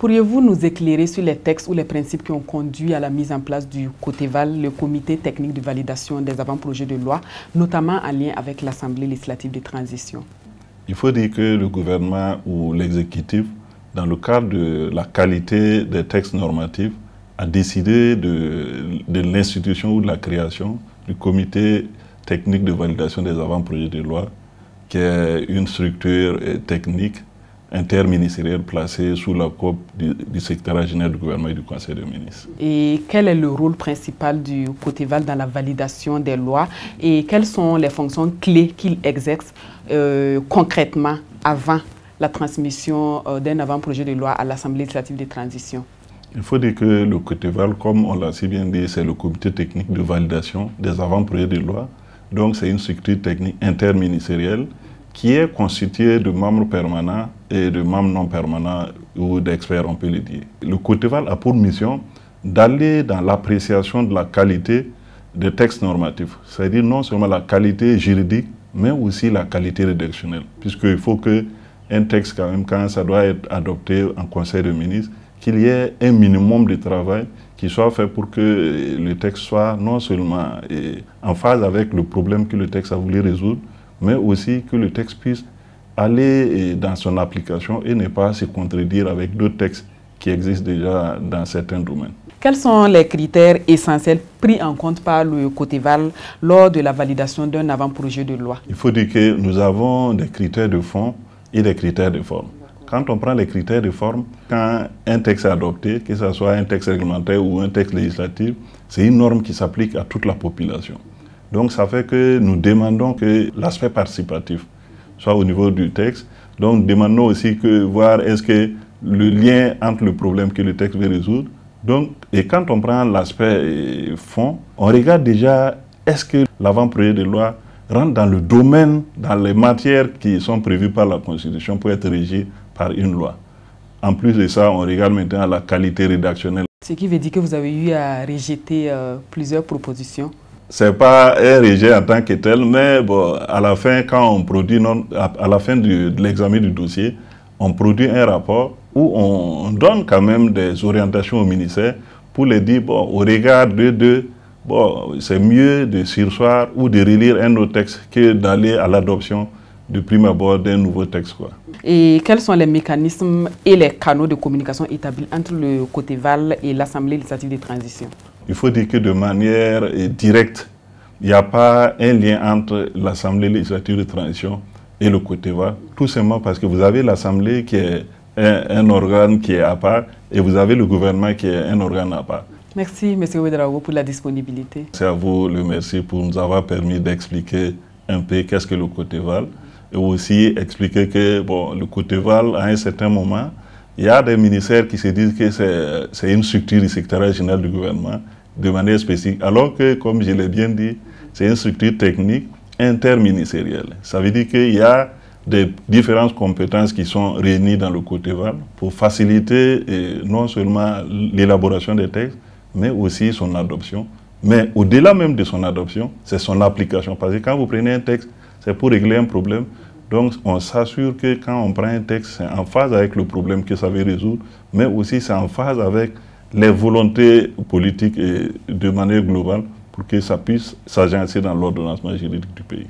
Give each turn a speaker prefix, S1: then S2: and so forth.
S1: Pourriez-vous nous éclairer sur les textes ou les principes qui ont conduit à la mise en place du COTEVAL, le comité technique de validation des avant-projets de loi, notamment en lien avec l'Assemblée législative de transition?
S2: Il faut dire que le gouvernement ou l'exécutif, dans le cadre de la qualité des textes normatifs, a décidé de l'institution ou de la création du comité technique de validation des avant-projets de loi, qui est une structure technique interministérielle placée sous la coupe du secrétariat général du gouvernement et du conseil des ministres.
S1: Et quel est le rôle principal du COTEVAL dans la validation des lois et quelles sont les fonctions clés qu'il exerce concrètement avant la transmission d'un avant-projet de loi à l'Assemblée législative de transition?
S2: Il faut dire que le COTEVAL, comme on l'a si bien dit, c'est le comité technique de validation des avant-projets de loi. Donc c'est une structure technique interministérielle qui est constituée de membres permanents et de membres non permanents ou d'experts, on peut le dire. Le COTEVAL a pour mission d'aller dans l'appréciation de la qualité des textes normatifs, c'est-à-dire non seulement la qualité juridique, mais aussi la qualité rédactionnelle, puisqu'il faut qu'un texte, quand même, quand ça doit être adopté en Conseil des ministres, qu'il y ait un minimum de travail qui soit fait pour que le texte soit non seulement en phase avec le problème que le texte a voulu résoudre, mais aussi que le texte puisse aller dans son application et ne pas se contredire avec d'autres textes qui existent déjà dans certains domaines.
S1: Quels sont les critères essentiels pris en compte par le COTEVAL lors de la validation d'un avant-projet de loi?
S2: Il faut dire que nous avons des critères de fond et des critères de forme. Quand on prend les critères de forme, quand un texte est adopté, que ce soit un texte réglementaire ou un texte législatif, c'est une norme qui s'applique à toute la population. Donc ça fait que nous demandons que l'aspect participatif soit au niveau du texte. Donc nous demandons aussi que voir est-ce que le lien entre le problème que le texte veut résoudre. Donc, et quand on prend l'aspect fond, on regarde déjà est-ce que l'avant-projet de loi rentre dans le domaine, dans les matières qui sont prévues par la Constitution pour être régies par une loi. En plus de ça, on regarde maintenant la qualité rédactionnelle.
S1: Ce qui veut dire que vous avez eu à rejeter plusieurs propositions.
S2: Ce n'est pas un rejet en tant que tel, mais bon, à la fin, quand on produit, à la fin de l'examen du dossier, on produit un rapport où on donne quand même des orientations au ministère pour les dire, bon, au regard bon, c'est mieux de surseoir ou de relire un autre texte que d'aller à l'adoption de prime abord d'un nouveau texte, quoi.
S1: Et quels sont les mécanismes et les canaux de communication établis entre le COTEVAL et l'Assemblée législative de transition?
S2: Il faut dire que de manière directe, il n'y a pas un lien entre l'Assemblée législative de transition et le COTEVAL, tout simplement parce que vous avez l'Assemblée qui est un organe qui est à part et vous avez le gouvernement qui est un organe à part.
S1: Merci, M. Ouédraogo, pour la disponibilité.
S2: C'est à vous le merci pour nous avoir permis d'expliquer un peu qu'est-ce que le COTEVAL et aussi expliquer que bon, le COTEVAL, à un certain moment, il y a des ministères qui se disent que c'est une structure du secrétariat général du gouvernement de manière spécifique, alors que, comme je l'ai bien dit, c'est une structure technique interministérielle. Ça veut dire qu'il y a des différentes compétences qui sont réunies dans le COTEVAL pour faciliter non seulement l'élaboration des textes, mais aussi son adoption. Mais au-delà même de son adoption, c'est son application. Parce que quand vous prenez un texte, c'est pour régler un problème. Donc on s'assure que quand on prend un texte, c'est en phase avec le problème que ça veut résoudre, mais aussi c'est en phase avec les volontés politiques et de manière globale pour que ça puisse s'agencer dans l'ordonnancement juridique du pays.